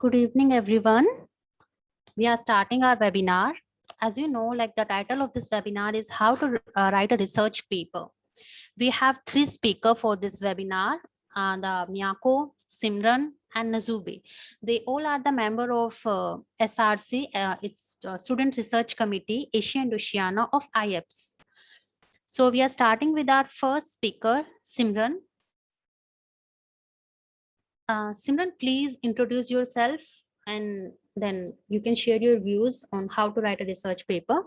Good evening, everyone. We are starting our webinar. As you know, like the title of this webinar is how to write a research paper. We have three speakers for this webinar, the Miyako, Simran, and Nazube. They all are the member of SRC, it's Student Research Committee, Asia and Oceania of IAPSS. So we are starting with our first speaker, Simran. Simran, please introduce yourself and then you can share your views on how to write a research paper.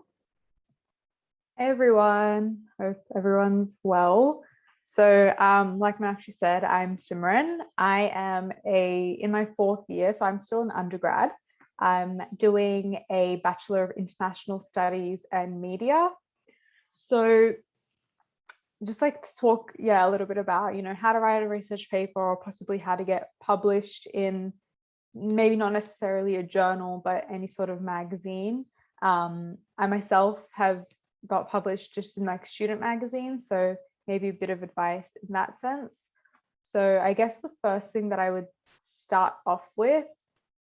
Hey everyone, hope everyone's well. So like Meenakshi said, I'm Simran. I am in my fourth year, so I'm still an undergrad. I'm doing a Bachelor of International Studies and Media. So just like to talk, a little bit about, how to write a research paper or possibly how to get published in maybe not necessarily a journal, but any sort of magazine. I myself have got published just in like student magazines, so maybe a bit of advice in that sense. So I guess the first thing that I would start off with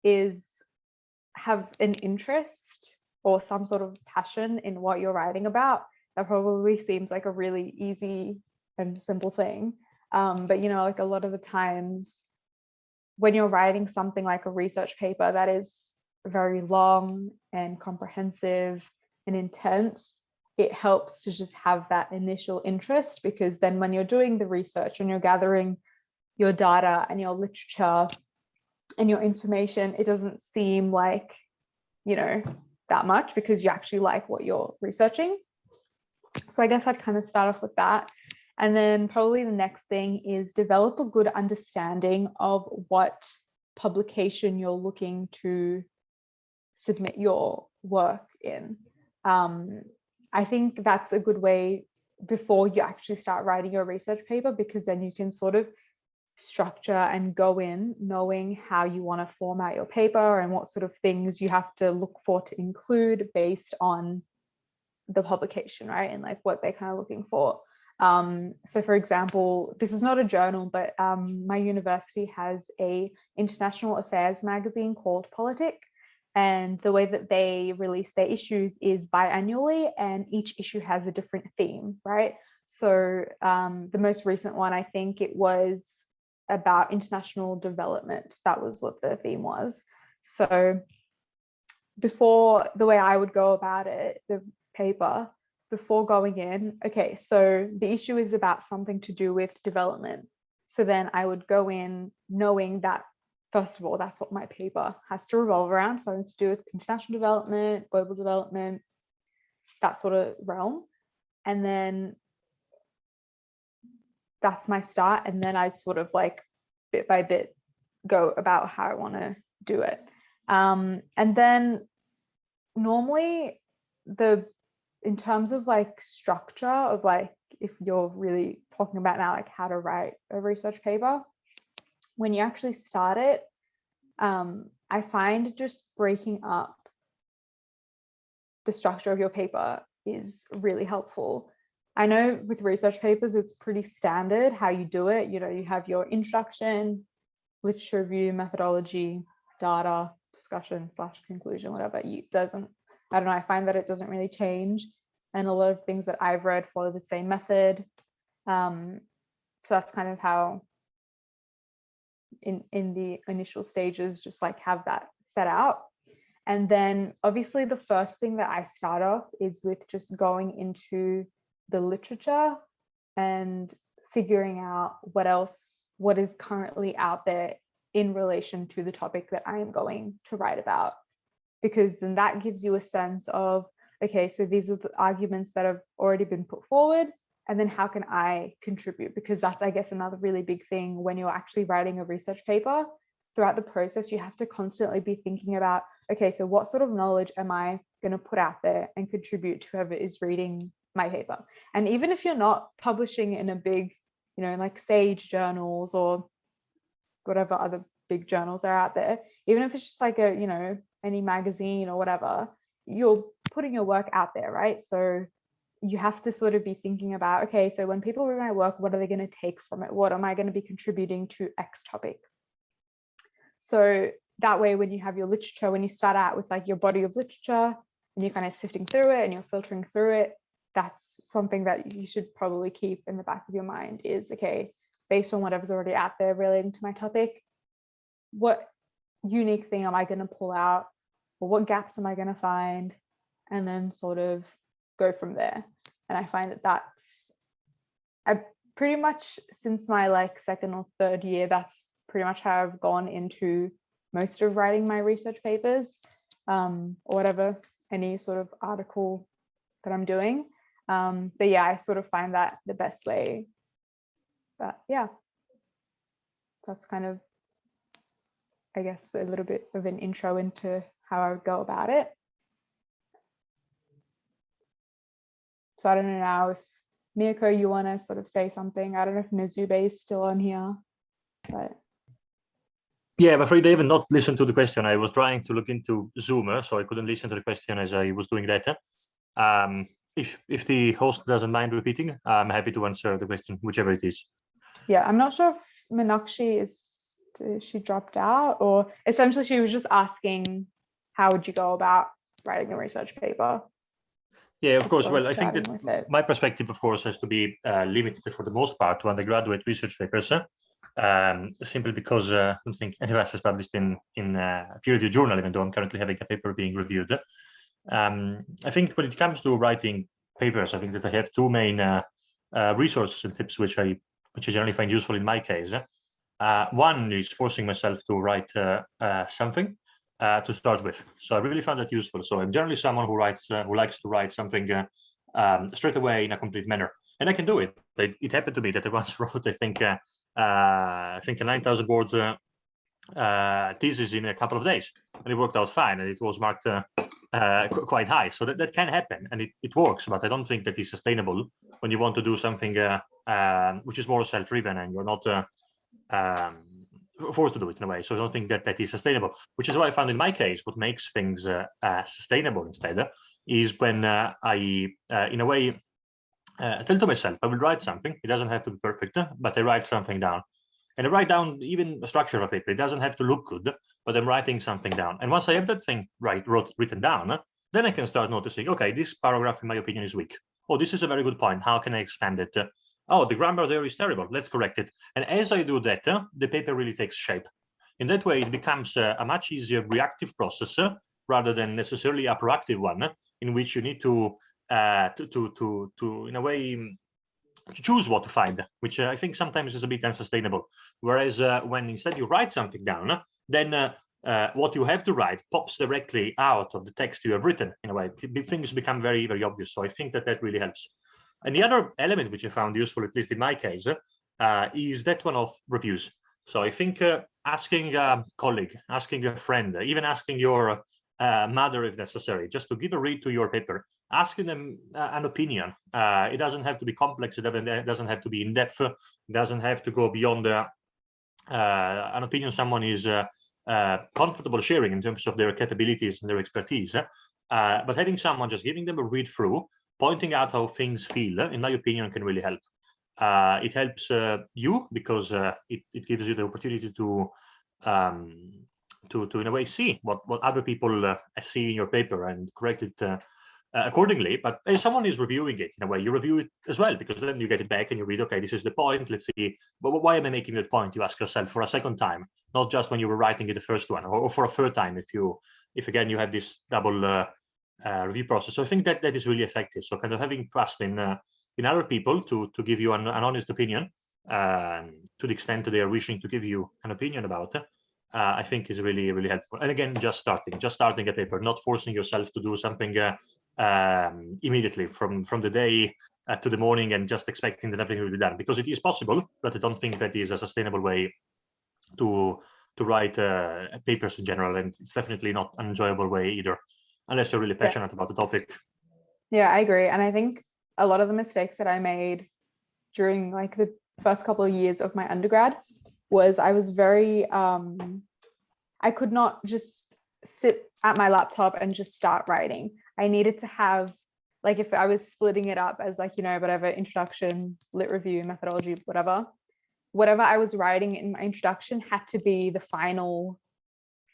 is have an interest or some sort of passion in what you're writing about. That probably seems like a really easy and simple thing. But like a lot of the times when you're writing something like a research paper that is very long and comprehensive and intense, it helps to just have that initial interest, because then when you're doing the research and you're gathering your data and your literature and your information, it doesn't seem like, that much, because you actually like what you're researching. So I guess I'd kind of start off with that. And then probably the next thing is develop a good understanding of what publication you're looking to submit your work in. I think that's a good way before you actually start writing your research paper, because then you can sort of structure and go in knowing how you want to format your paper and what sort of things you have to look for to include based on the publication, right? And like what they're kind of looking for. So for example, this is not a journal, but my university has a international affairs magazine called Politic. And the way that they release their issues is biannually, and each issue has a different theme, right? So the most recent one, I think it was about international development. That was what the theme was. So before, the way I would go about it, the paper, before going in, okay, so the issue is about something to do with development. So then I would go in knowing that, first of all, that's what my paper has to revolve around. Something to do with international development, global development, that sort of realm. And then that's my start. And then I sort of like bit by bit go about how I want to do it. And then normally in terms of like structure of like, if you're really talking about now, like how to write a research paper, when you actually start it, I find just breaking up the structure of your paper is really helpful. I know with research papers, it's pretty standard how you do it. You have your introduction, literature review, methodology, data, discussion / conclusion, whatever. I don't know, I find that it doesn't really change. And a lot of things that I've read follow the same method. So that's kind of how in the initial stages, just like have that set out. And then obviously the first thing that I start off is with just going into the literature and figuring out what is currently out there in relation to the topic that I am going to write about. Because then that gives you a sense of, okay, so these are the arguments that have already been put forward, and then how can I contribute? Because that's, I guess, another really big thing when you're actually writing a research paper. Throughout the process, you have to constantly be thinking about, okay, so what sort of knowledge am I going to put out there and contribute to whoever is reading my paper? And even if you're not publishing in a big, like Sage journals or whatever other big journals are out there, even if it's just like any magazine or whatever, you're putting your work out there, right? So you have to sort of be thinking about, okay, so when people read my work, what are they going to take from it? What am I going to be contributing to X topic? So that way, when you have your literature, when you start out with like your body of literature and you're kind of sifting through it and you're filtering through it, that's something that you should probably keep in the back of your mind is, okay, based on whatever's already out there relating to my topic, what unique thing am I going to pull out, or what gaps am I going to find, and then sort of go from there. And I find that I pretty much, since my like second or third year, that's pretty much how I've gone into most of writing my research papers, or whatever, any sort of article that I'm doing. But yeah, I sort of find that the best way. But yeah, that's kind of, I guess, a little bit of an intro into how I would go about it. So I don't know now if Miyako, you want to sort of say something. I don't know if Nazube is still on here, but. Yeah, I'm afraid I have not listened to the question. I was trying to look into Zoom, so I couldn't listen to the question as I was doing that. If the host doesn't mind repeating, I'm happy to answer the question, whichever it is. Yeah, I'm not sure if Meenakshi she dropped out, or essentially she was just asking, how would you go about writing a research paper? Yeah, of course. Well, I think starting with that it. my perspective, of course, has to be limited for the most part to undergraduate research papers, simply because I don't think any of us has published in a peer-reviewed journal, even though I'm currently having a paper being reviewed. I think when it comes to writing papers, I think that I have two main resources and tips which I generally find useful in my case. One is forcing myself to write something to start with. So I really found that useful. So I'm generally someone who likes to write something straight away in a complete manner, and I can do it. It happened to me that I once wrote, I think a 9,000 words thesis in a couple of days, and it worked out fine, and it was marked quite high. So that can happen, and it works, but I don't think that is sustainable when you want to do something which is more self-driven and you're not forced to do it in a way. So I don't think that is sustainable, which is why I found in my case what makes things sustainable instead is when I in a way tell to myself I will write something. It doesn't have to be perfect, but I write something down. And I write down even the structure of a paper. It doesn't have to look good, but I'm writing something down. And once I have that thing written down, then I can start noticing, okay, this paragraph, in my opinion, is weak. Oh, this is a very good point. How can I expand it? Oh, the grammar there is terrible. Let's correct it. And as I do that, the paper really takes shape. In that way, it becomes a much easier reactive process rather than necessarily a proactive one, in which you need to in a way, choose what to find, which I think sometimes is a bit unsustainable. Whereas when instead you write something down, then what you have to write pops directly out of the text you have written. In a way, things become very, very obvious. So I think that really helps. And the other element which I found useful, at least in my case, is that one of reviews. So I think asking a colleague, asking a friend, even asking your mother if necessary, just to give a read to your paper, asking them an opinion. It doesn't have to be complex. It doesn't have to be in depth. It doesn't have to go beyond an opinion someone is comfortable sharing in terms of their capabilities and their expertise. But having someone just giving them a read through, pointing out how things feel, in my opinion, can really help. It helps you because it gives you the opportunity to in a way see what other people see in your paper and correct it accordingly. But as someone is reviewing it, in a way, you review it as well, because then you get it back and you read, okay, this is the point. Let's see, but why am I making that point? You ask yourself for a second time, not just when you were writing it the first one, or for a third time if again you have this double review process. So I think that is really effective. So kind of having trust in other people to give you an honest opinion, to the extent that they are wishing to give you an opinion about it, I think is really, really helpful. And again, just starting a paper, not forcing yourself to do something immediately from the day to the morning and just expecting that everything will be done, because it is possible, but I don't think that is a sustainable way to write papers in general, and it's definitely not an enjoyable way either, unless you're really passionate about the topic. Yeah, I agree. And I think a lot of the mistakes that I made during like the first couple of years of my undergrad was I was very I could not just sit at my laptop and just start writing. I needed to have, like, if I was splitting it up as like, whatever, introduction, lit review, methodology, whatever I was writing in my introduction had to be the final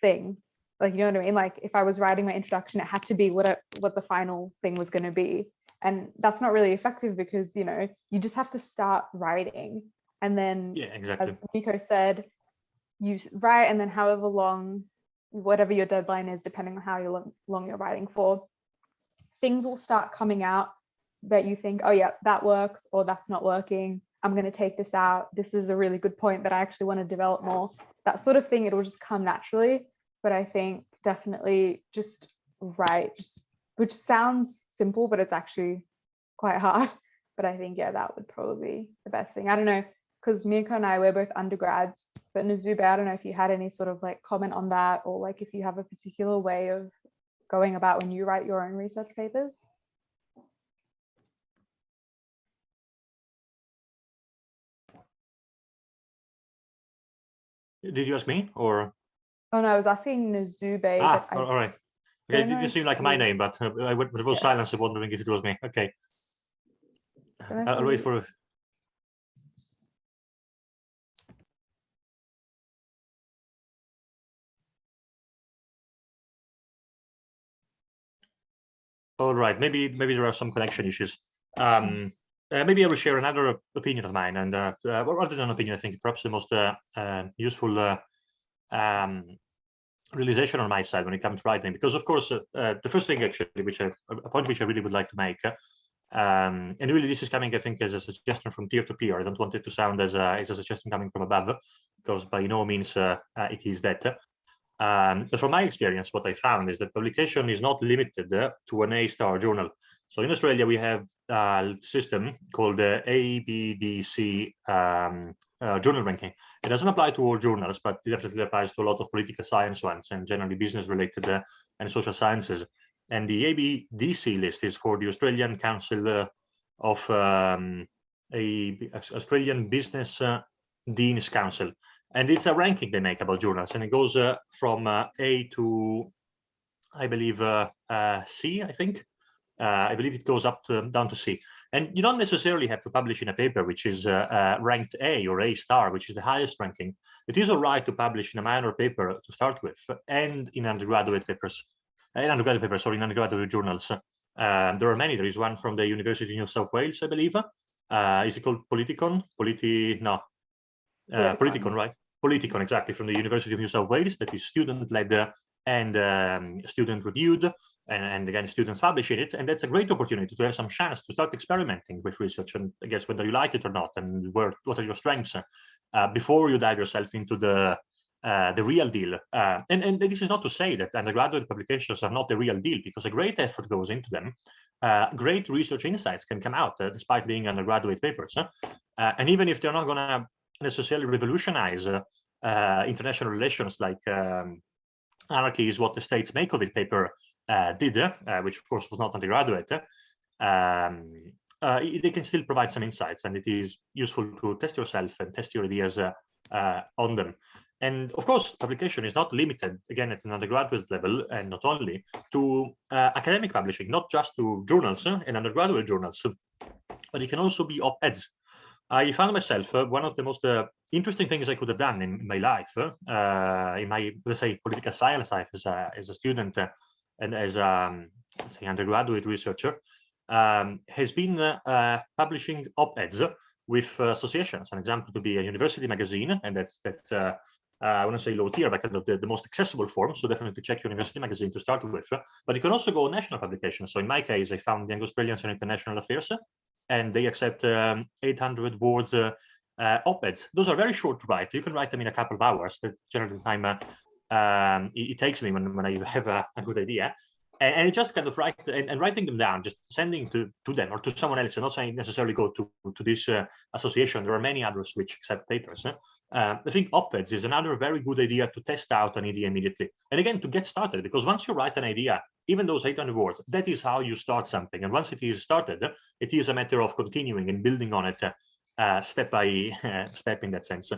thing. Like, you know what I mean? Like if I was writing my introduction, it had to be what the final thing was going to be. And that's not really effective because, you know, you just have to start writing. And then, Yeah, exactly. as Nico said, you write, and then however long, whatever your deadline is, depending on how long you're writing for, things will start coming out that you think, oh yeah, that works, or that's not working. I'm going to take this out. This is a really good point that I actually want to develop more. That sort of thing, it will just come naturally. But I think definitely just write, which sounds simple, but it's actually quite hard. But I think, yeah, that would probably be the best thing. I don't know, because Mirko and I, we're both undergrads, but Nazube, I don't know if you had any sort of like comment on that, or like if you have a particular way of going about when you write your own research papers. Did you ask me or? Oh no, I was asking Nazube. All right. Okay, it did seem like my name, but I was Yeah. silent, wondering if it was me. Okay. I'll wait for. All right, maybe there are some connection issues. Maybe I will share another opinion of mine, and rather than opinion, I think perhaps the most useful realization on my side when it comes to writing, because of course the first thing actually, a point which I really would like to make, and really this is coming, I think, as a suggestion from peer to peer. I don't want it to sound as a suggestion coming from above, because by no means it is that. But from my experience, what I found is that publication is not limited to an A-star journal. So in Australia, we have a system called the ABDC journal ranking. It doesn't apply to all journals, but it definitely applies to a lot of political science ones and generally business-related and social sciences. And the ABDC list is for the Australian Council of Australian Business Deans Council. And it's a ranking they make about journals, and it goes from A to, I believe, C, I think. I believe it goes up to down to C. And you don't necessarily have to publish in a paper which is ranked A or A-star, which is the highest ranking. It is all right to publish in a minor paper to start with, and in undergraduate papers, in undergraduate journals. There are many. There is one from the University of New South Wales, I believe. Is it called Politicon? No. Politicon, right? Politicon, exactly, from the University of New South Wales, that is student-led and student-reviewed, and again, students publish in it. And that's a great opportunity to have some chance to start experimenting with research, and I guess whether you like it or not, and what are your strengths, before you dive yourself into the real deal. And this is not to say that undergraduate publications are not the real deal, because a great effort goes into them. Great research insights can come out despite being undergraduate papers. And even if they're not going to necessarily revolutionize international relations, like Anarchy is What the States Make of It paper did, which of course was not undergraduate, they can still provide some insights, and it is useful to test yourself and test your ideas on them. And of course, publication is not limited, again, at an undergraduate level, and not only to academic publishing, not just to journals and undergraduate journals, but it can also be op-eds. I found myself one of the most interesting things I could have done in my life, in my, let's say, political science life as a student and as let's say, undergraduate researcher, has been publishing op-eds with associations. An example to be a university magazine, and that's I want to say low tier, but kind of the most accessible form. So definitely check university magazine to start with. But you can also go national publications. So in my case, I found Young Australians on International Affairs, and they accept 800 words op-eds. Those are very short to write. You can write them in a couple of hours. That's generally the time it takes me when I have a good idea. And it just kind of writing them down, just sending to them or to someone else. I'm not saying necessarily go to this association. There are many others which accept papers. I think op-eds is another very good idea to test out an idea immediately. And again, to get started, because once you write an idea, even those 800 words, that is how you start something. And once it is started, it is a matter of continuing and building on it step by step in that sense.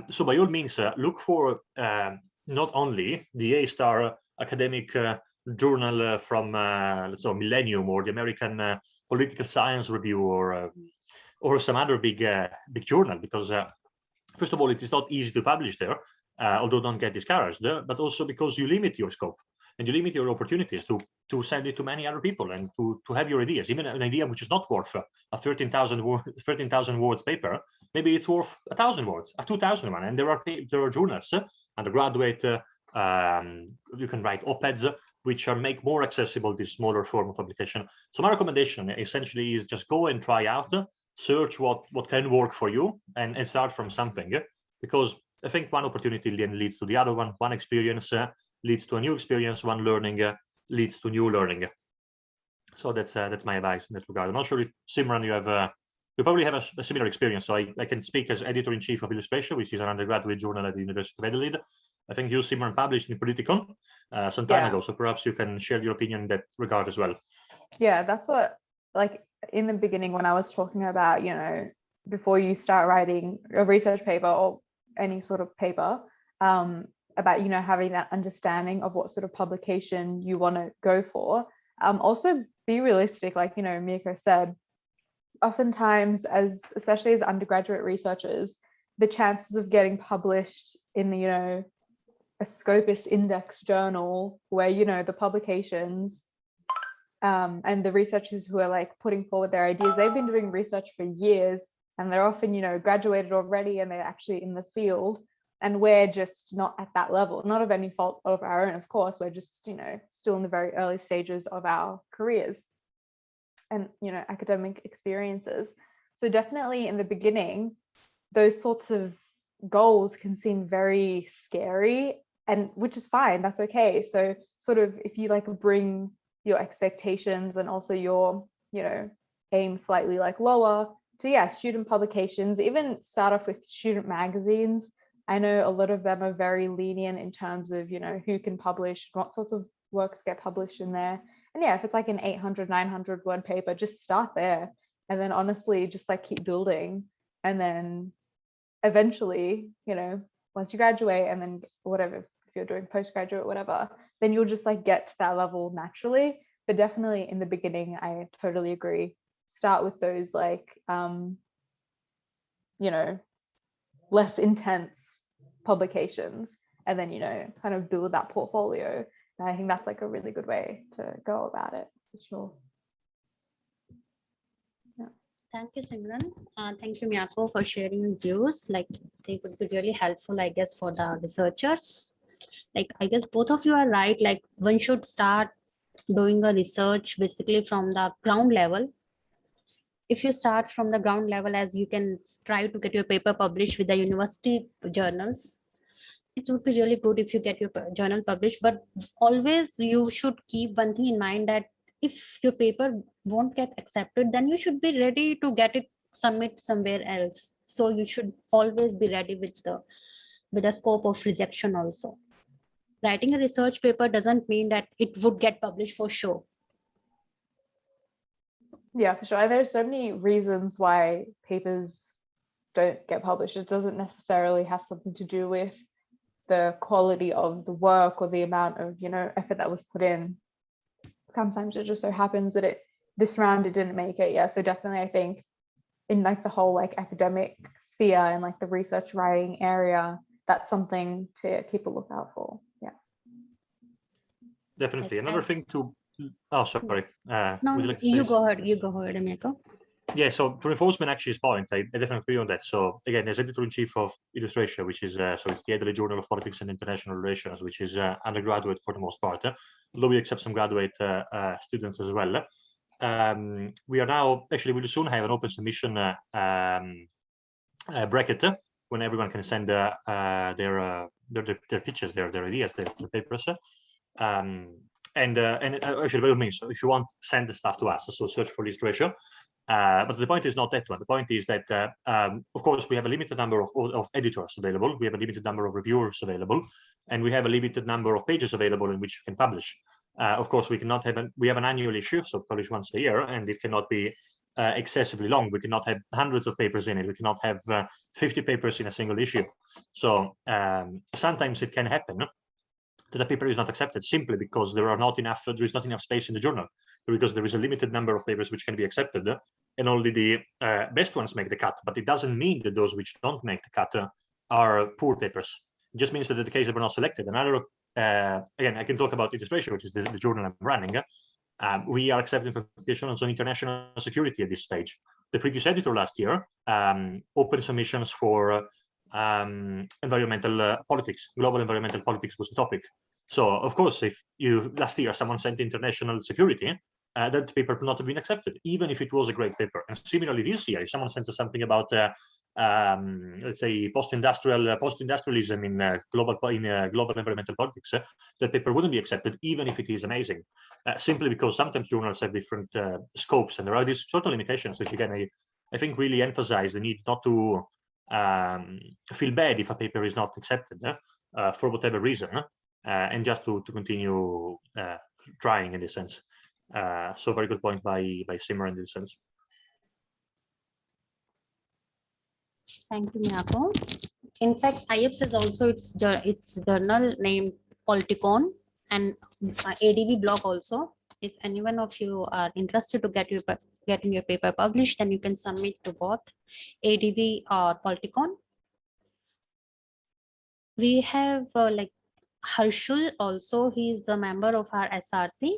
So by all means, look for not only the A-star academic journal from let's say Millennium or the American Political Science Review or some other big journal, because first of all, it is not easy to publish there, although don't get discouraged, but also because you limit your scope and you limit your opportunities to send it to many other people and to have your ideas. Even an idea which is not worth a 13,000 words paper, maybe it's worth 1,000 words, a 2,000 one. And there are journals, undergraduate, you can write op-eds, which make more accessible this smaller form of publication. So my recommendation essentially is just go and try out, search what can work for you, and start from something, because I think one opportunity then leads to the other one experience leads to a new experience, one learning leads to new learning. So that's my advice in that regard. I'm not sure if Simran, you probably have a similar experience. So I can speak as editor-in-chief of Illustration, which is an undergraduate journal at the University of Adelaide. I think you, Simran, published in Politicon some time ago. So perhaps you can share your opinion in that regard as well. Yeah, that's what, like in the beginning when I was talking about, you know, before you start writing a research paper or any sort of paper, about, you know, having that understanding of what sort of publication you want to go for. Also be realistic, like, you know, Miko said, oftentimes especially as undergraduate researchers, the chances of getting published in, you know, a Scopus index journal where, you know, the publications and the researchers who are like putting forward their ideas, they've been doing research for years and they're often, you know, graduated already and they're actually in the field. And we're just not at that level, not of any fault of our own, of course. We're just, you know, still in the very early stages of our careers and, you know, academic experiences. So definitely in the beginning, those sorts of goals can seem very scary, and which is fine, that's okay. So sort of if you like bring your expectations and also your, you know, aim slightly like lower to, yeah, student publications, even start off with student magazines. I know a lot of them are very lenient in terms of, you know, who can publish, what sorts of works get published in there. And yeah, if it's like an 800, 900 word paper, just start there. And then honestly, just like keep building. And then eventually, you know, once you graduate and then whatever, if you're doing postgraduate, whatever, then you'll just like get to that level naturally. But definitely in the beginning, I totally agree. Start with those like, you know, less intense publications, and then, you know, kind of build that portfolio. And I think that's like a really good way to go about it, for sure. Yeah. Thank you, Simran. Thank you, Miyako, for sharing your views. Like, they would be really helpful, I guess, for the researchers. Like, I guess both of you are right. Like, one should start doing a research basically from the ground level. If you start from the ground level, as you can try to get your paper published with the university journals, it would be really good if you get your journal published. But always you should keep one thing in mind, that if your paper won't get accepted, then you should be ready to get it submit somewhere else. So you should always be ready with the scope of rejection also. Writing a research paper doesn't mean that it would get published for sure. Yeah, for sure. And there's so many reasons why papers don't get published. It doesn't necessarily have something to do with the quality of the work or the amount of, you know, effort that was put in. Sometimes it just so happens that this round it didn't make it. Yeah, so definitely I think in like the whole like academic sphere and like the research writing area, that's something to keep a lookout for. Yeah, Definitely. Another thing to, oh, sorry. No, would like you go ahead, Emeko. Yeah, so to reinforce Meenakshi's point, I definitely agree on that. So again, as editor-in-chief of Illustration, which is, so it's the Adelaide Journal of Politics and International Relations, which is undergraduate for the most part, although we accept some graduate students as well. We are now, actually, we will soon have an open submission bracket when everyone can send their pitches, their ideas, their papers. And actually, by all means, so if you want, send the stuff to us. So search for Illustration. But the point is not that one. The point is that, of course, we have a limited number of editors available. We have a limited number of reviewers available, and we have a limited number of pages available in which you can publish. Of course, we cannot have we have an annual issue, so publish once a year, and it cannot be excessively long. We cannot have hundreds of papers in it. We cannot have 50 papers in a single issue. So sometimes it can happen that a paper is not accepted simply because there is not enough space in the journal, because there is a limited number of papers which can be accepted, and only the best ones make the cut. But it doesn't mean that those which don't make the cut are poor papers. just means that the cases were not selected. Another, again, I can talk about illustration, which is the journal I'm running. We are accepting publications on international security at this stage. The previous editor last year opened submissions for environmental politics. Global environmental politics was the topic. So, of course, if last year someone sent international security, that paper could not have been accepted, even if it was a great paper. And similarly, this year, if someone sends us something about, let's say, post-industrialism in global environmental politics, that paper wouldn't be accepted, even if it is amazing, simply because sometimes journals have different scopes, and there are these certain limitations, which again, I think really emphasize the need not to feel bad if a paper is not accepted for whatever reason, and just to continue trying in this sense. So very good point by Simran in this sense. Thank you, Miyako. In fact, IAPSS is also its journal named Politicon and ADV blog also. If anyone of you are interested to getting your paper published, then you can submit to both ADV or Politicon. We have like Harshul also. He is a member of our SRC.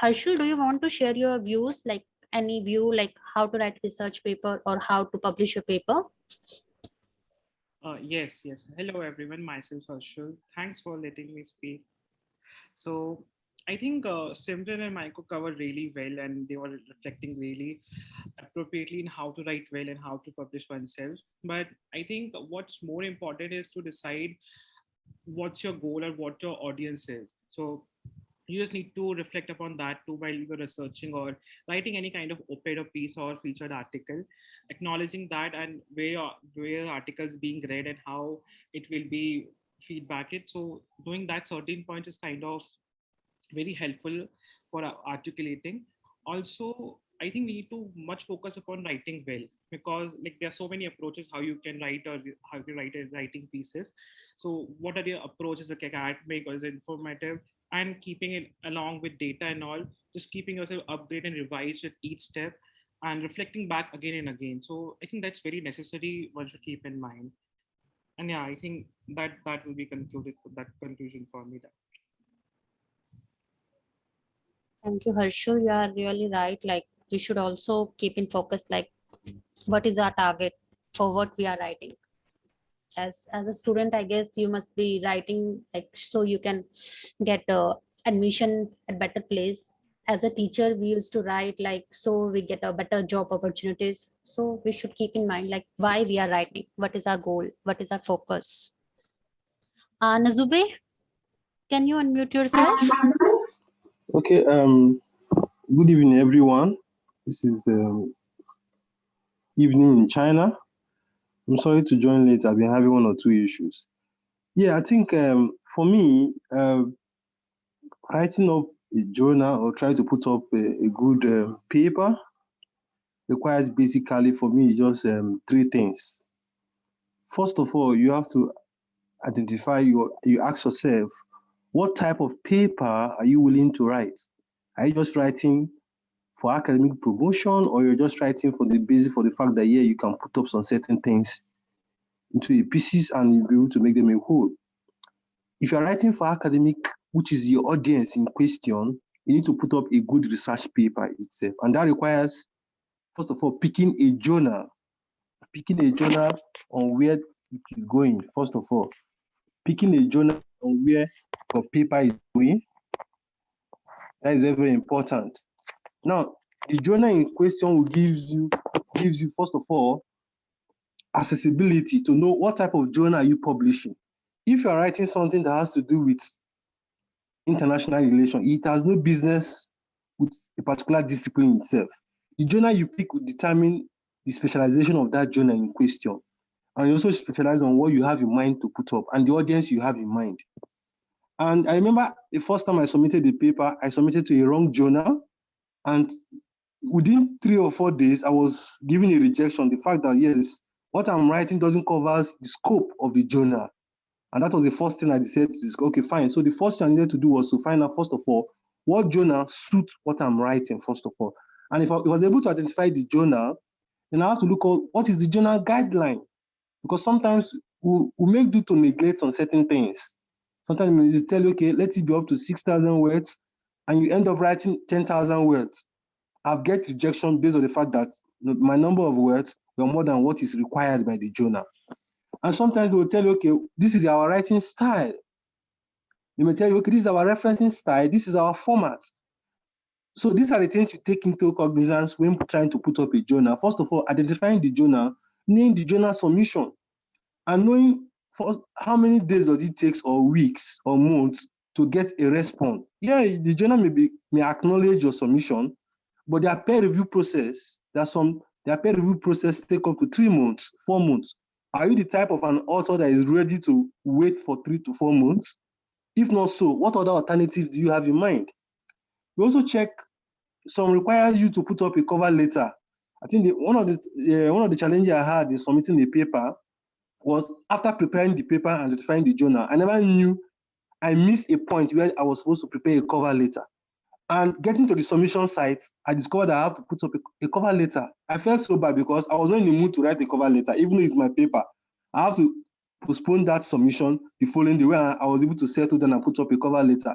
Harshul, do you want to share your views, like any view, like how to write research paper or how to publish your paper? Yes. Hello, everyone. Myself, Harshul. Thanks for letting me speak. So I think Simran and Maiko covered really well, and they were reflecting really appropriately in how to write well and how to publish oneself. But I think what's more important is to decide what's your goal or what your audience is. So you just need to reflect upon that too while you're researching or writing any kind of op-ed or piece or featured article, acknowledging that and where articles being read and how it will be feedbacked. So doing that certain points is kind of very helpful for articulating. Also, I think we need to much focus upon writing well, because like there are so many approaches how you can write or how to write writing pieces. So what are your approaches, like academic or is it informative, and keeping it along with data and all, just keeping yourself updated and revised at each step and reflecting back again and again. So I think that's very necessary, one should keep in mind. And yeah, I think that will be concluded for that conclusion for me. Thank you, Harshul. You are really right. Like we should also keep in focus, like what is our target for what we are writing. As a student, I guess you must be writing like so you can get admission at better place. As a teacher, we used to write like so we get a better job opportunities. So we should keep in mind like why we are writing, what is our goal, what is our focus. Nazube, can you unmute yourself? Okay. Good evening, everyone. This is evening in China. I'm sorry to join late. I've been having one or two issues. Yeah, I think for me, writing up a journal or trying to put up a good paper requires basically for me just three things. First of all, you have to identify you ask yourself, what type of paper are you willing to write? Are you just writing for academic promotion, or you're just writing for the fact that yeah, you can put up some certain things into a pieces and you'll be able to make them a whole? If you're writing for academic, which is your audience in question, you need to put up a good research paper itself. And that requires, first of all, picking a journal on where it is going. First of all, picking a journal on where your paper is going. That is very, very important. Now, the journal in question will gives you, first of all, accessibility to know what type of journal are you publishing. If you are writing something that has to do with international relations, it has no business with a particular discipline itself. The journal you pick will determine the specialization of that journal in question. And you also specialize on what you have in mind to put up and the audience you have in mind. And I remember the first time I submitted the paper, I submitted to a wrong journal. And within 3 or 4 days, I was given a rejection. The fact that, yes, what I'm writing doesn't cover the scope of the journal. And that was the first thing I decided to do. Okay, fine. So the first thing I needed to do was to find out, first of all, what journal suits what I'm writing, first of all. And if I was able to identify the journal, then I have to look at what is the journal guideline. Because sometimes we make due to neglect on certain things. Sometimes you tell you, okay, let it be up to 6,000 words, and you end up writing 10,000 words. I've get rejection based on the fact that my number of words were more than what is required by the journal. And sometimes they will tell you, okay, this is our writing style. They may tell you, okay, this is our referencing style, this is our format. So these are the things you take into cognizance when trying to put up a journal. First of all, identifying the journal, knowing the journal submission, and knowing for how many days does it take, or weeks or months to get a response. Yeah, the journal may acknowledge your submission, but their peer review process, their peer review process take up to 3 months, 4 months. Are you the type of an author that is ready to wait for 3 to 4 months? If not so, what other alternatives do you have in mind? We also check, some require you to put up a cover letter. I think one of the challenges I had in submitting the paper was after preparing the paper and identifying the journal, I never knew I missed a point where I was supposed to prepare a cover letter. And getting to the submission site, I discovered I have to put up a cover letter. I felt so bad because I was not in the mood to write a cover letter, even though it's my paper. I have to postpone that submission the following day, where I was able to settle down and put up a cover letter.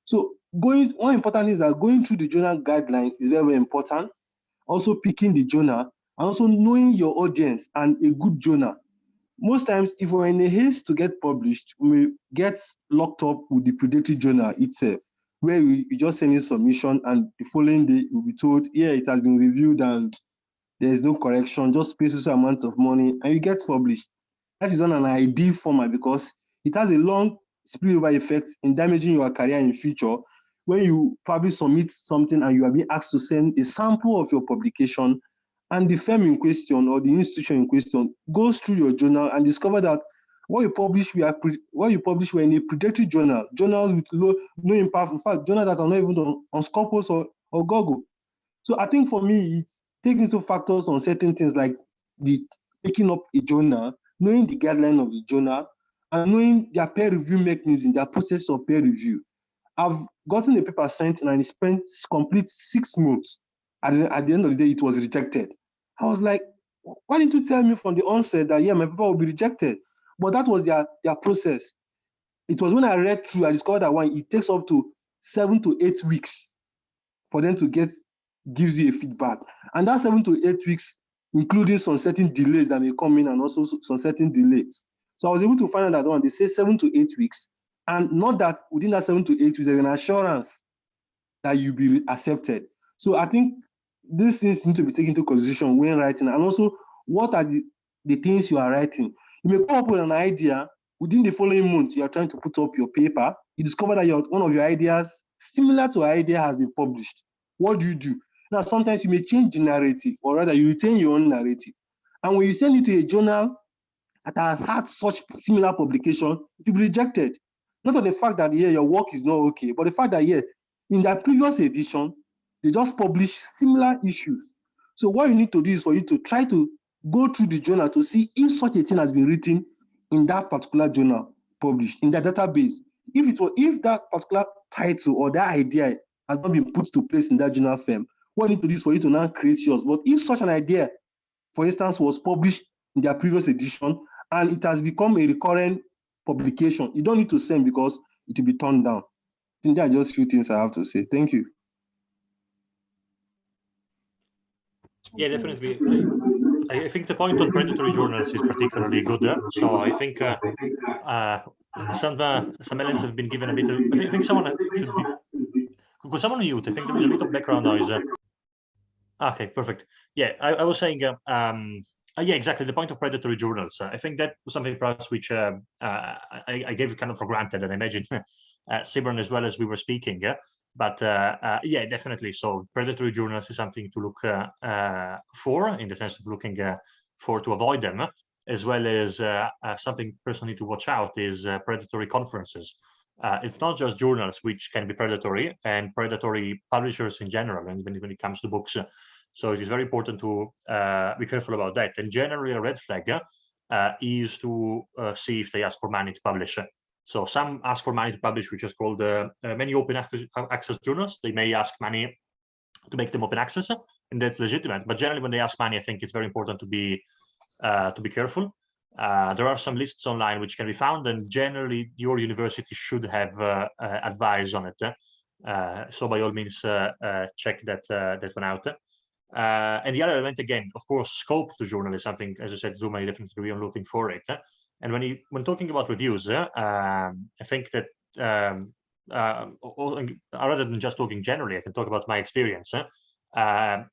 So one important is that going through the journal guideline is very, very important. Also picking the journal, and also knowing your audience and a good journal. Most times, if we're in a haste to get published, we get locked up with the predatory journal itself, where you just send in submission and the following day you'll be told, yeah, it has been reviewed and there is no correction, just pay so amounts of money and you get published. That is not an ideal format because it has a long spillover effect in damaging your career in the future. When you probably submit something and you are being asked to send a sample of your publication, and the firm in question or the institution in question goes through your journal and discover that what you publish were in a predatory journal, journals with low impact, in fact, journals that are not even on Scopus or Google. So I think for me, it's taking into factors on certain things like the picking up a journal, knowing the guideline of the journal, and knowing their peer review mechanism, their process of peer review. I've gotten a paper sent and I spent complete 6 months. At the end of the day, it was rejected. I was like, why didn't you tell me from the onset that, yeah, my paper will be rejected? But that was their process. It was when I read through, I discovered that it takes up to 7 to 8 weeks for them to gives you a feedback. And that 7 to 8 weeks, including some certain delays that may come in and also some certain delays. So I was able to find out that one, they say 7 to 8 weeks, and not that within that 7 to 8 weeks, there's an assurance that you'll be accepted. So I think these things need to be taken into consideration when writing, and also what are the things you are writing. You may come up with an idea, within the following month, you are trying to put up your paper, you discover that one of your ideas, similar to an idea, has been published. What do you do? Now, sometimes you may change the narrative, or rather you retain your own narrative. And when you send it to a journal that has had such similar publication, it will be rejected. Not on the fact that, yeah, your work is not okay, but the fact that, yeah, in that previous edition, they just published similar issues. So what you need to do is for you to try to go through the journal to see if such a thing has been written in that particular journal published, in that database. If that particular title or that idea has not been put to place in that journal firm, what you need to do is for you to now create yours. But if such an idea, for instance, was published in their previous edition and it has become a recurrent publication, you don't need to send because it will be turned down. I think there are just a few things I have to say. Thank you. Yeah, definitely. I think the point on predatory journals is particularly good. So I think some elements have been given a bit of. I think someone should be. Could someone mute? I think there is a bit of background noise. Okay, perfect. Yeah, I was saying. Yeah, exactly. The point of predatory journals. I think that was something perhaps which I gave kind of for granted, and I imagine Simran as well as we were speaking. But yeah, definitely. So predatory journals is something to look for, in the sense of looking for to avoid them, as well as something personally to watch out is predatory conferences. It's not just journals which can be predatory, and predatory publishers in general, and when it comes to books. So it is very important to be careful about that. And generally, a red flag is to see if they ask for money to publish. So some ask for money to publish, which is called many open access journals. They may ask money to make them open access, and that's legitimate. But generally, when they ask money, I think it's very important to be careful. There are some lists online which can be found, and generally your university should have advice on it. So by all means, check that one out. And the other element, again, of course, scope to journal is something, as I said, Zoom, I definitely be on looking for it. And when talking about reviews, I think that rather than just talking generally, I can talk about my experience. I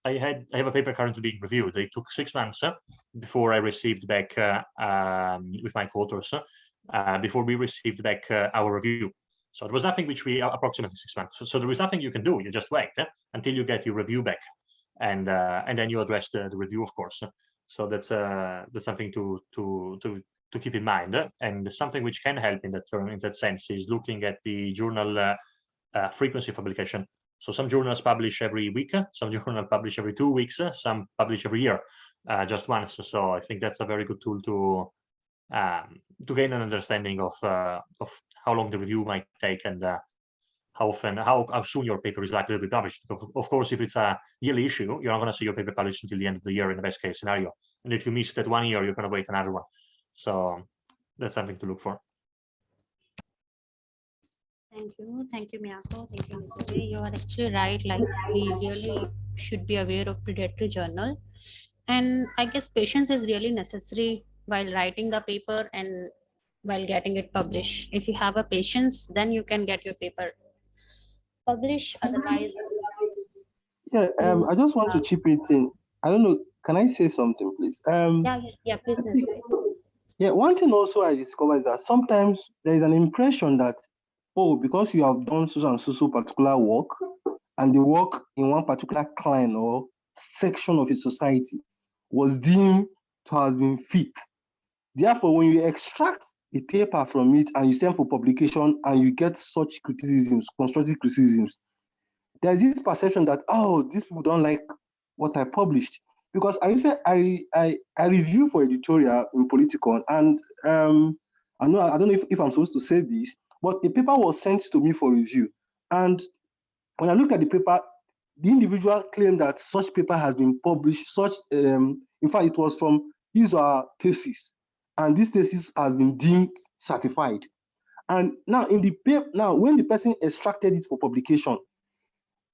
have a paper currently being reviewed. It took 6 months before I received back with my co-authors, before we received back our review. So it was nothing which we approximately 6 months. So there was nothing you can do. You just wait until you get your review back, and then you address the review, of course. So that's something to keep in mind. And something which can help in that sense is looking at the journal frequency of publication. So some journals publish every week, some journals publish every 2 weeks, some publish every year, just once. So I think that's a very good tool to gain an understanding of how long the review might take, and how often, how soon your paper is likely to be published. Of course, if it's a yearly issue, you're not going to see your paper published until the end of the year in the best case scenario. And if you miss that 1 year, you're going to wait another one. So that's something to look for. Thank you, Miyako. Thank you, Mizuri. You are actually right. Like, we really should be aware of predatory journal, and I guess patience is really necessary while writing the paper and while getting it published. If you have a patience, then you can get your paper published. Otherwise, Yeah, I just want to chip it in. I don't know. Can I say something, please? yeah, please, Mizuri. Yeah, one thing also I discovered is that sometimes there is an impression that, oh, because you have done so and so particular work, and the work in one particular client or section of a society was deemed to have been fit. Therefore, when you extract a paper from it and you send for publication and you get such criticisms, constructive criticisms, there's this perception that, oh, these people don't like what I published. Because I review for editorial in Politicon, and I don't know if I'm supposed to say this, but a paper was sent to me for review. And when I look at the paper, the individual claimed that such paper has been published, in fact, it was from his or her thesis, and this thesis has been deemed certified. And now in the paper, now when the person extracted it for publication,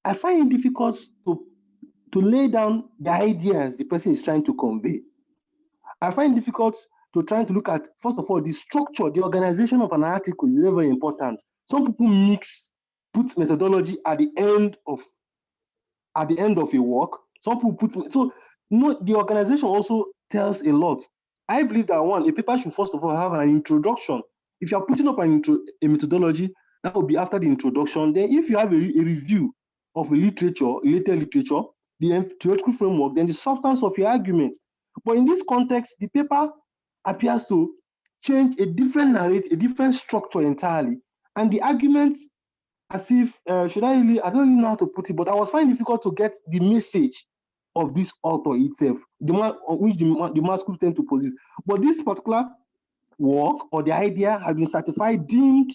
I find it difficult to lay down the ideas the person is trying to convey. I find it difficult to try to look at, first of all, the structure, the organization of an article is very important. Some people put methodology at the end of a work. Some people the organization also tells a lot. I believe that a paper should first of all have an introduction. If you are putting up a methodology, that will be after the introduction. Then if you have a review of related literature, the theoretical framework, then the substance of your argument. But in this context, the paper appears to change a different narrative, a different structure entirely. And the argument, as if, I don't really know how to put it, but I was finding it difficult to get the message of this author itself, which the manuscript tend to possess. But this particular work or the idea has been certified, deemed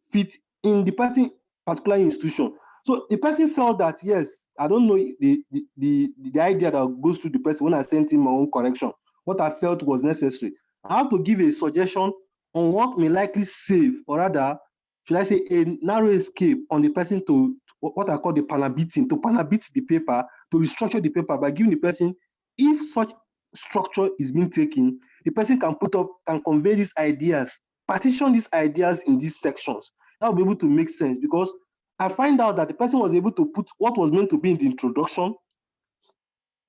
fit in the particular institution. So the person felt that, yes, I don't know the idea that goes through the person when I sent him my own correction, what I felt was necessary. I have to give a suggestion on what may likely save, or rather, should I say, a narrow escape on the person to what I call the panabitting, to panabit the paper, to restructure the paper by giving the person, if such structure is being taken, the person can convey these ideas, partition these ideas in these sections. That will be able to make sense, because I find out that the person was able to put what was meant to be in the introduction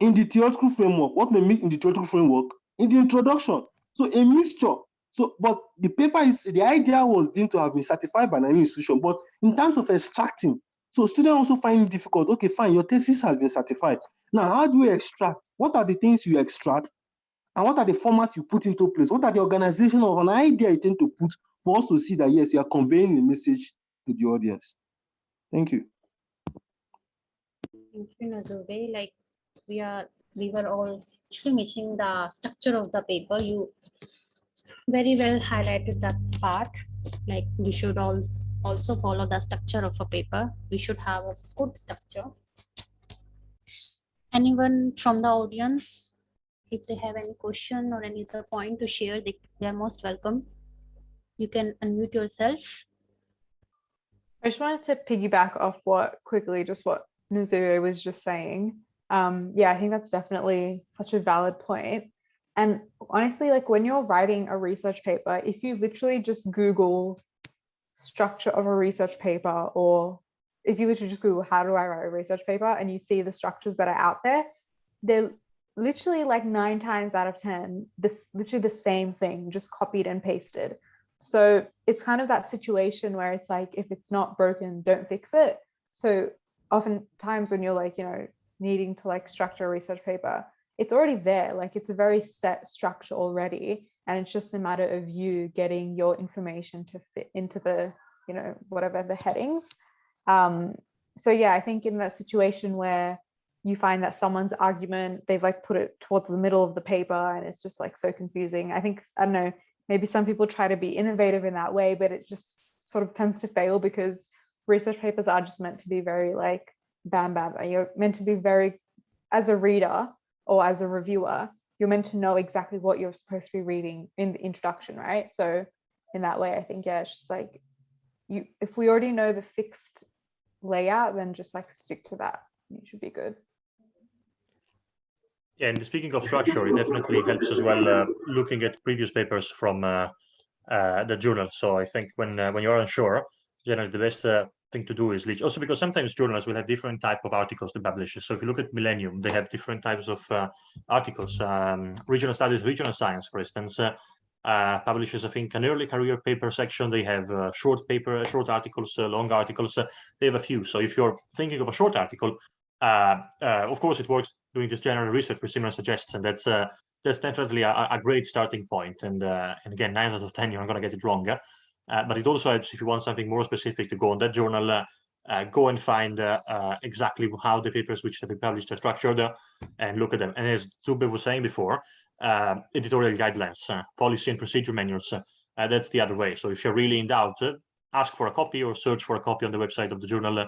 in the theoretical framework, what may meet in the theoretical framework in the introduction. So a mixture. So, but the idea was deemed to have been certified by an institution, but in terms of extracting, so students also find it difficult. Okay, fine, your thesis has been certified. Now, how do you extract? What are the things you extract? And what are the formats you put into place? What are the organization of an idea you tend to put for us to see that, yes, you are conveying the message to the audience? Thank you. Thank you, Nazube. Like, we were all actually missing the structure of the paper. You very well highlighted that part. Like, we should also follow the structure of a paper. We should have a good structure. Anyone from the audience if they have any question or any other point to share, they are most welcome. You can unmute yourself. I just wanted to piggyback off what Nuzube was just saying. Yeah, I think that's definitely such a valid point. And honestly, like when you're writing a research paper, if you literally just Google structure of a research paper, or if you literally just Google how do I write a research paper and you see the structures that are out there, they're literally like 9 times out of 10, literally the same thing, just copied and pasted. So it's kind of that situation where it's like, if it's not broken, don't fix it. So oftentimes when you're like, needing to like structure a research paper, it's already there. Like it's a very set structure already. And it's just a matter of you getting your information to fit into the, whatever the headings. So yeah, I think in that situation where you find that someone's argument, they've like put it towards the middle of the paper and it's just like so confusing. I don't know, maybe some people try to be innovative in that way, but it just sort of tends to fail because research papers are just meant to be very like bam. You're meant to be very, as a reader or as a reviewer, you're meant to know exactly what you're supposed to be reading in the introduction, right? So in that way, I think, yeah, it's just like, if we already know the fixed layout, then just like stick to that. It should be good. Yeah, and speaking of structure, it definitely helps as well looking at previous papers from the journal. So I think when you're unsure, generally the best thing to do is also because sometimes journals will have different type of articles to publish. So if you look at Millennium, they have different types of articles. Regional Studies, Regional Science, for instance, publishes, I think, an early career paper section. They have short articles, long articles. They have a few. So if you're thinking of a short article, of course it works doing this general research which Simran suggests, and that's definitely a great starting point. And again, 9 out of 10, you're not going to get it wrong. But it also helps if you want something more specific to go on that journal, go and find exactly how the papers which have been published are structured and look at them. And as Zube was saying before, editorial guidelines, policy and procedure manuals, that's the other way. So if you're really in doubt, ask for a copy or search for a copy on the website of the journal.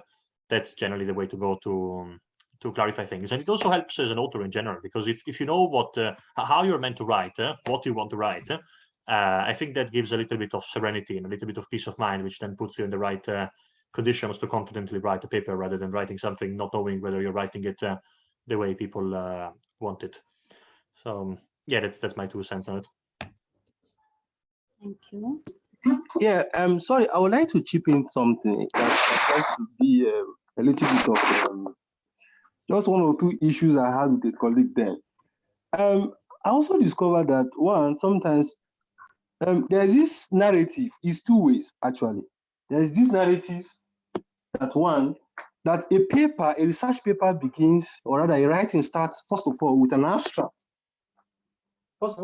That's generally the way to go to clarify things. And it also helps as an author in general, because if you know how you're meant to write, what you want to write, I think that gives a little bit of serenity and a little bit of peace of mind, which then puts you in the right conditions to confidently write a paper rather than writing something not knowing whether you're writing it the way people want it. So yeah, that's my 2 cents on it. Thank you. Yeah, sorry, I would like to chip in something that tries to be a little bit of just 1 or 2 issues I had with a colleague then. I also discovered that sometimes there's this narrative, it's 2 ways actually. There's this narrative that a research paper begins, or rather a writing starts, first of all, with an abstract. But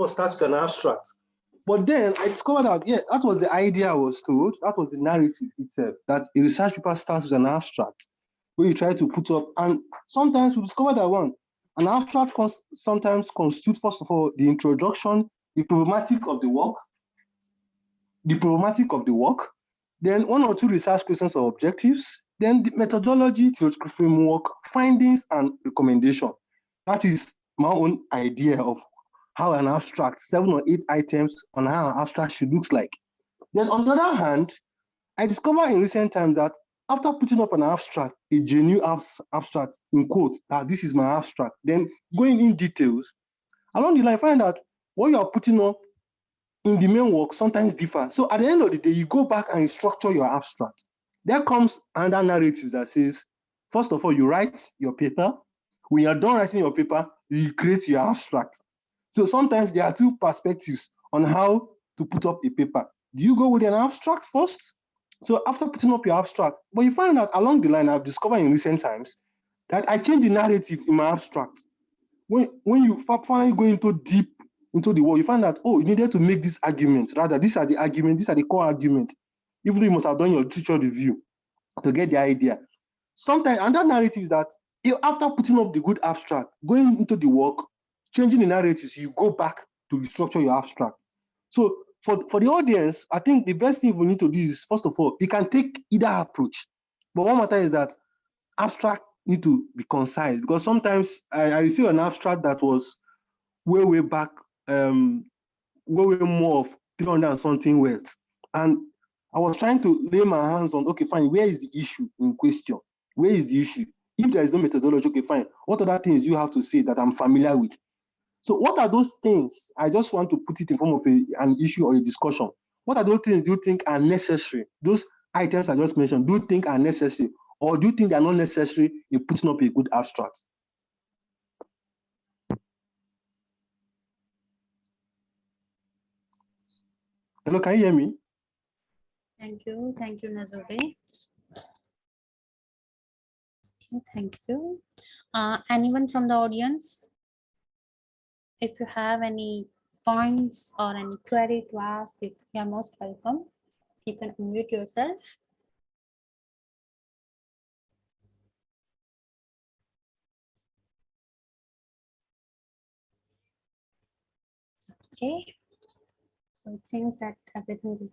then I discovered that, yeah, that was the idea I was told, that was the narrative itself, that a research paper starts with an abstract, where you try to put up, and sometimes we discover that an abstract sometimes constitutes, first of all, the introduction, the problematic of the work, then 1 or 2 research questions or objectives, then the methodology, theoretical framework, findings, and recommendation. That is my own idea of how an abstract, 7 or 8 items on how an abstract should look like. Then on the other hand, I discovered in recent times that after putting up an abstract, a genuine abstract, in quotes, that this is my abstract, then going in details, along the line, find that what you are putting up in the main work sometimes differ. So at the end of the day, you go back and structure your abstract. There comes another narrative that says, first of all, you write your paper. When you're done writing your paper, you create your abstract. So sometimes there are 2 perspectives on how to put up a paper. Do you go with an abstract first? So after putting up your abstract, but you find out along the line, I've discovered in recent times that I change the narrative in my abstract. When you finally go into deep into the work, you find that, oh, you needed to make these arguments. Rather, these are the arguments, these are the core arguments. Even though you must have done your literature review to get the idea. Sometimes, and that narrative is that after putting up the good abstract, going into the work, changing the narratives, you go back to restructure your abstract. So for the audience, I think the best thing we need to do is, first of all, you can take either approach. But one matter is that abstract need to be concise, because sometimes I received an abstract that was way back, way more of 300 and something words. And I was trying to lay my hands on, okay, fine, where is the issue in question? Where is the issue? If there is no methodology, okay, fine. What other things you have to say that I'm familiar with? So what are those things? I just want to put it in form of an issue or a discussion. What are those things do you think are necessary? Those items I just mentioned, do you think are necessary? Or do you think they're not necessary in putting up a good abstract? Hello, can you hear me? Thank you, Nazube. Thank you. Anyone from the audience? If you have any points or any query to ask, you are most welcome. You can unmute yourself. Okay. So it seems that everything is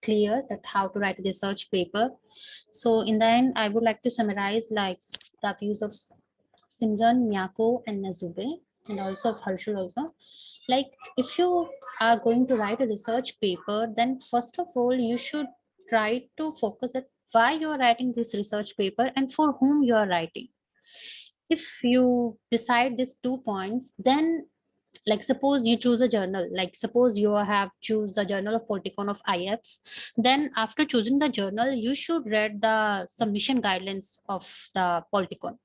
clear that how to write a research paper. So in the end, I would like to summarize like the views of Simran, Miyako, and Nazube, and also of Harshul also. Like if you are going to write a research paper, then first of all, you should try to focus at why you are writing this research paper and for whom you are writing. If you decide these 2 points, then like suppose you choose a journal, like suppose you have choose the journal of Politicon of IAPSS, then after choosing the journal, you should read the submission guidelines of the Politicon.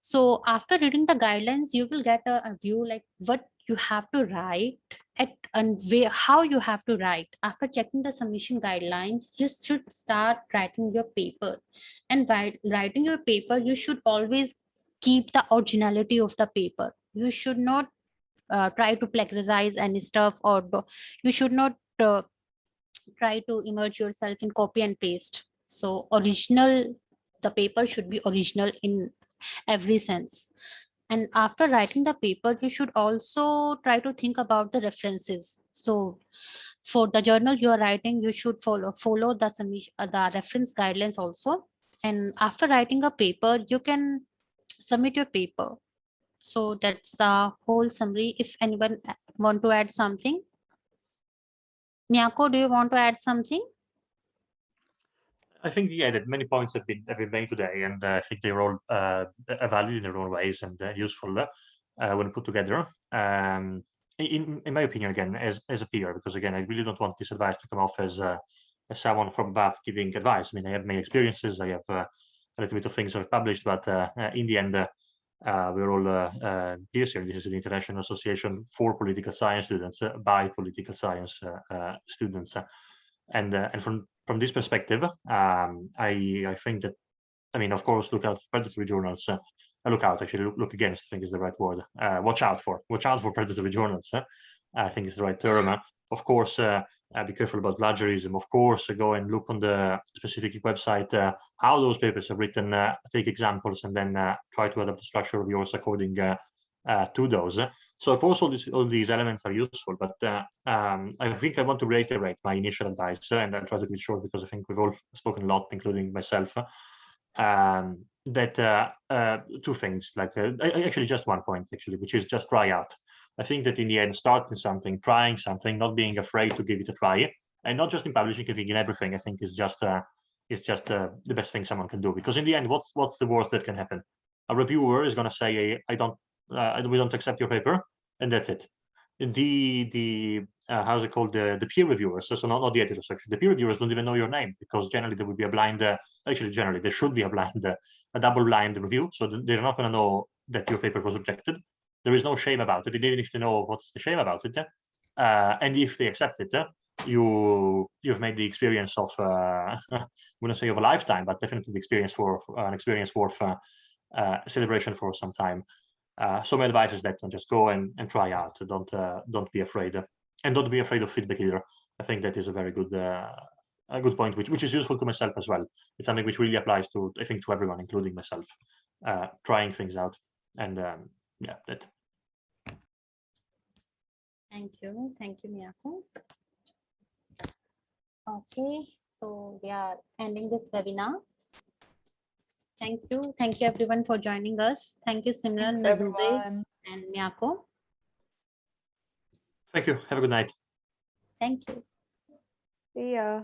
So after reading the guidelines, you will get a view like what you have to write at and where, how you have to write. After checking the submission guidelines, you should start writing your paper. And by writing your paper, you should always keep the originality of the paper. You should not try to plagiarize any stuff, or you should not try to immerse yourself in copy and paste. So original, the paper should be original in every sense. And after writing the paper, you should also try to think about the references. So for the journal you are writing, you should follow the the reference guidelines also. And after writing a paper, you can submit your paper. So that's a whole summary. If anyone want to add something, Miyako, do you want to add something? I think, yeah, that many points have been made today, and I think they're all valid in their own ways and useful when put together. In my opinion, again, as a peer, because again, I really don't want this advice to come off as someone from above giving advice. I mean, I have my experiences, I have a little bit of things I've published, but in the end, we're all peers here. This is an international association for political science students by political science students, and from this perspective, I think that, I mean, of course, look out for predatory journals. Look out, actually, look against, I think is the right word. Watch out for predatory journals. I think is the right term. Of course, be careful about plagiarism. Of course, go and look on the specific website how those papers are written. Take examples and then try to adapt the structure of yours according to those. So of course, all these elements are useful, but I think I want to reiterate my initial advice, and I'll try to be short because I think we've all spoken a lot, including myself. That two things, like actually just one point, actually, which is just try out. I think that in the end, starting something, trying something, not being afraid to give it a try, and not just in publishing, I think in everything, I think is just the best thing someone can do. Because in the end, what's the worst that can happen? A reviewer is going to say, we don't accept your paper, and that's it. The how's it called, the peer reviewers, so not the editor section, the peer reviewers don't even know your name, because generally there would be a blind, actually generally there should be a blind, a double blind review, so they're not going to know that your paper was rejected. There is no shame about it, even if they know what's the shame about it, and if they accept it, you've made the experience of I wouldn't say of a lifetime, but definitely the experience for an experience worth celebration for some time. So my advice is that just go and try out. Don't be afraid, and don't be afraid of feedback either. I think that is a very good point, which is useful to myself as well. It's something which really applies to, I think, to everyone, including myself, trying things out. And yeah, that. Thank you, Miyako. Okay, so we are ending this webinar. Thank you everyone for joining us. Thank you, Simran, Thanks, Nazube, everyone. and Miyako. Thank you. Have a good night. Thank you. See ya.